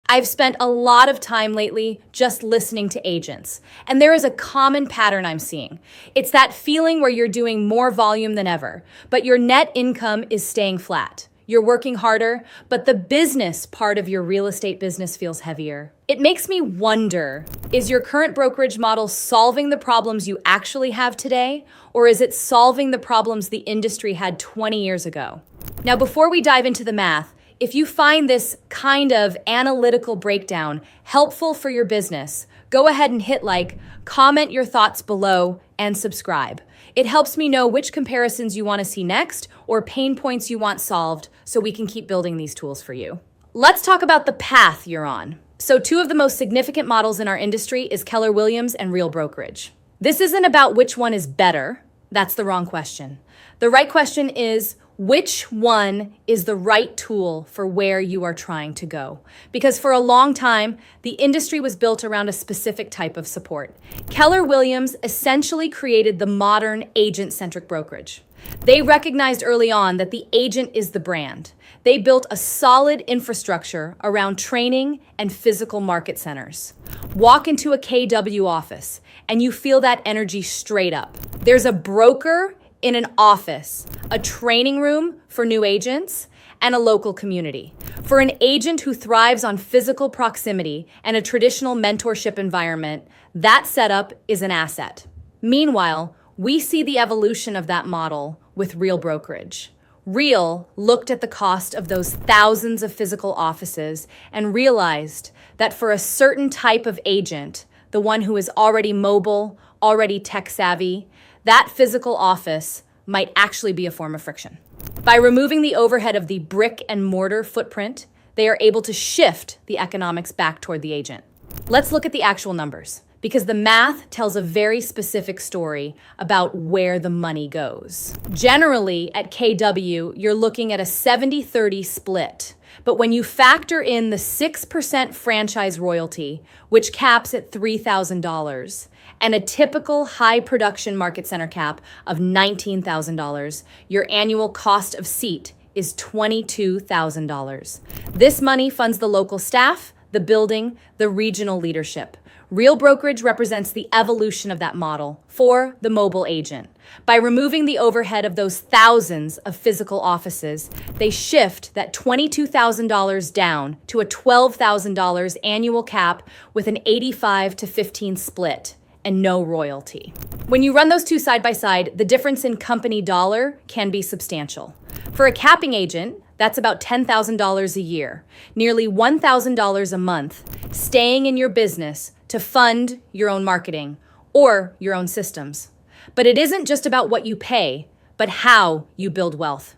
I've spent a lot of time lately just listening to agents, and there is a common pattern I'm seeing. It's that feeling where you're doing more volume than ever, but your net income is staying flat. You're working harder, but the business part of your real estate business feels heavier. It makes me wonder, is your current brokerage model solving the problems you actually have today, or is it solving the problems the industry had 20 years ago? Now, before we dive into the math, if you find this kind of analytical breakdown helpful for your business, go ahead and hit like, comment your thoughts below, and subscribe. It helps me know which comparisons you want to see next or pain points you want solved so we can keep building these tools for you. Let's talk about the path you're on. So two of the most significant models in our industry is Keller Williams and Real Brokerage. This isn't about which one is better. That's the wrong question. The right question is, which one is the right tool for where you are trying to go? Because for a long time, the industry was built around a specific type of support. Keller Williams essentially created the modern agent-centric brokerage. They recognized early on that the agent is the brand. They built a solid infrastructure around training and physical market centers. Walk into a KW office and you feel that energy straight up. There's a broker in an office, a training room for new agents, and a local community. For an agent who thrives on physical proximity and a traditional mentorship environment, that setup is an asset. Meanwhile, we see the evolution of that model with Real Brokerage. Real looked at the cost of those thousands of physical offices and realized that for a certain type of agent, the one who is already mobile, already tech savvy, that physical office might actually be a form of friction. By removing the overhead of the brick and mortar footprint, they are able to shift the economics back toward the agent. Let's look at the actual numbers, because the math tells a very specific story about where the money goes. Generally, at KW, you're looking at a 70-30 split. But when you factor in the 6% franchise royalty, which caps at $3,000, and a typical high production market center cap of $19,000, your annual cost of seat is $22,000. This money funds the local staff, the building, the regional leadership. Real Brokerage represents the evolution of that model for the mobile agent. By removing the overhead of those thousands of physical offices, they shift that $22,000 down to a $12,000 annual cap with an 85-15 split and no royalty. When you run those two side by side, the difference in company dollar can be substantial. For a capping agent, that's about $10,000 a year, nearly $1,000 a month, staying in your business to fund your own marketing or your own systems. But it isn't just about what you pay, but how you build wealth.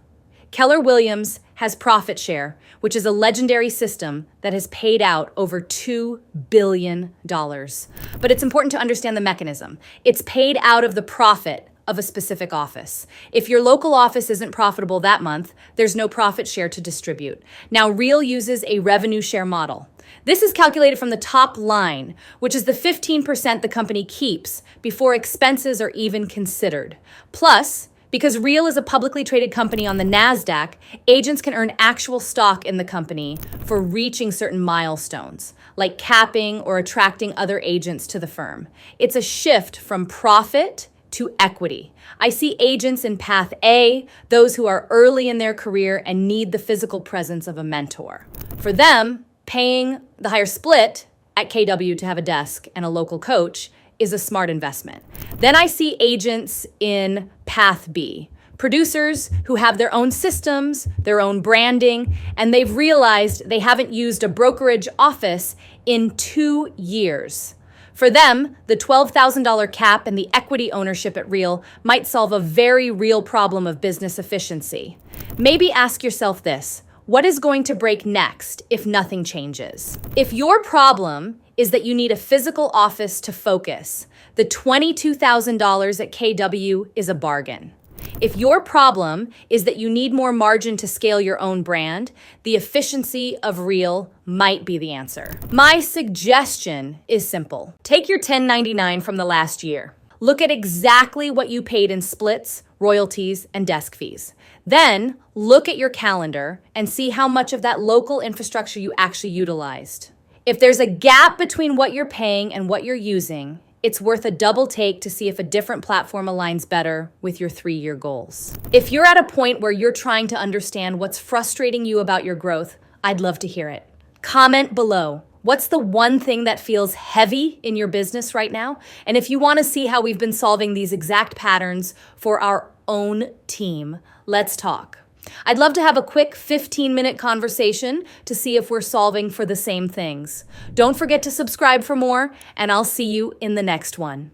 Keller Williams has profit share, which is a legendary system that has paid out over $2 billion. But it's important to understand the mechanism. It's paid out of the profit of a specific office. If your local office isn't profitable that month, there's no profit share to distribute. Now, Real uses a revenue share model. This is calculated from the top line, which is the 15% the company keeps before expenses are even considered. Plus, because Real is a publicly traded company on the NASDAQ, agents can earn actual stock in the company for reaching certain milestones, like capping or attracting other agents to the firm. It's a shift from profit to equity. I see agents in path A, those who are early in their career and need the physical presence of a mentor. For them, paying the higher split at KW to have a desk and a local coach is a smart investment. Then I see agents in path B, producers who have their own systems, their own branding, and they've realized they haven't used a brokerage office in 2 years. For them, the $12,000 cap and the equity ownership at Real might solve a very real problem of business efficiency. Maybe ask yourself this: what is going to break next if nothing changes? If your problem is that you need a physical office to focus, the $22,000 at KW is a bargain. If your problem is that you need more margin to scale your own brand, the efficiency of Real might be the answer. My suggestion is simple. Take your 1099 from the last year. Look at exactly what you paid in splits, royalties, and desk fees. Then look at your calendar and see how much of that local infrastructure you actually utilized. If there's a gap between what you're paying and what you're using, it's worth a double take to see if a different platform aligns better with your 3-year goals. If you're at a point where you're trying to understand what's frustrating you about your growth, I'd love to hear it. Comment below. What's the one thing that feels heavy in your business right now? And if you want to see how we've been solving these exact patterns for our own team, let's talk. I'd love to have a quick 15-minute conversation to see if we're solving for the same things. Don't forget to subscribe for more, and I'll see you in the next one.